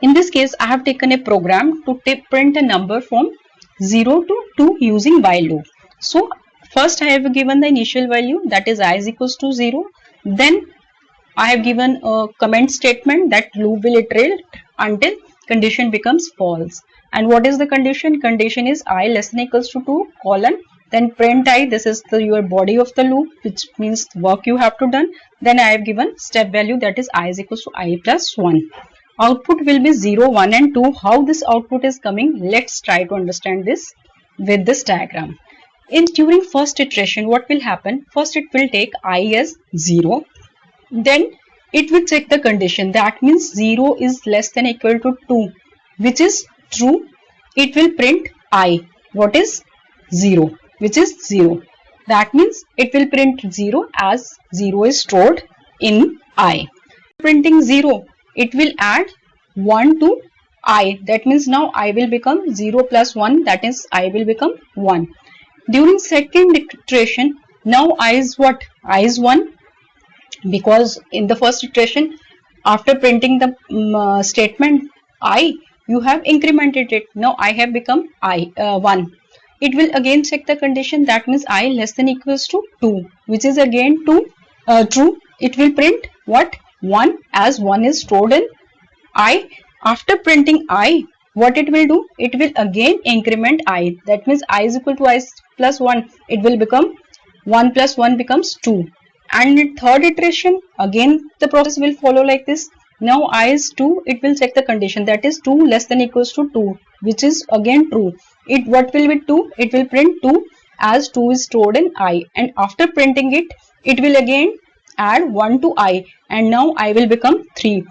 In this case, I have taken a program to print a number from 0 to 2 using while loop. So first I have given the initial value, that is I is equals to 0. Then I have given a comment statement that loop will iterate until condition becomes false. And what is the condition? Condition is I less than equals to 2 colon, then print I, this is your body of the loop, which means work you have to done. Then I have given step value, that is I is equals to I plus 1. Output will be 0, 1 and 2. How this output is coming? Let's try to understand this with this diagram. During first iteration, what will happen? First it will take I as 0. Then it will check the condition, that means 0 is less than equal to 2, which is true. It will print I, what is 0, which is 0. That means it will print 0 as 0 is stored in I. Printing 0, it will add 1 to I, that means now I will become 0 plus 1, that is I will become 1. During second iteration, now I is what? I is 1, because in the first iteration after printing the statement I, you have incremented it. Now I have become 1. It will again check the condition, that means I less than equals to 2, which is again true. It will print what? 1, as 1 is stored in I. After printing I, what it will do? It will again increment I, that means I is equal to I plus 1. It will become 1 plus 1 becomes 2. And in third iteration, again the process will follow like this. Now I is 2, it will check the condition, that is 2 less than equals to 2, which is again true. What will be 2? It will print 2 as 2 is stored in I, and after printing it, it will again add 1 to I, and now I will become 3.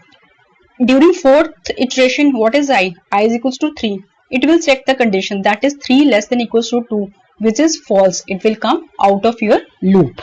During fourth iteration, what is I? I is equals to 3. It will check the condition, that is 3 less than equals to 2, which is false. It will come out of your loop.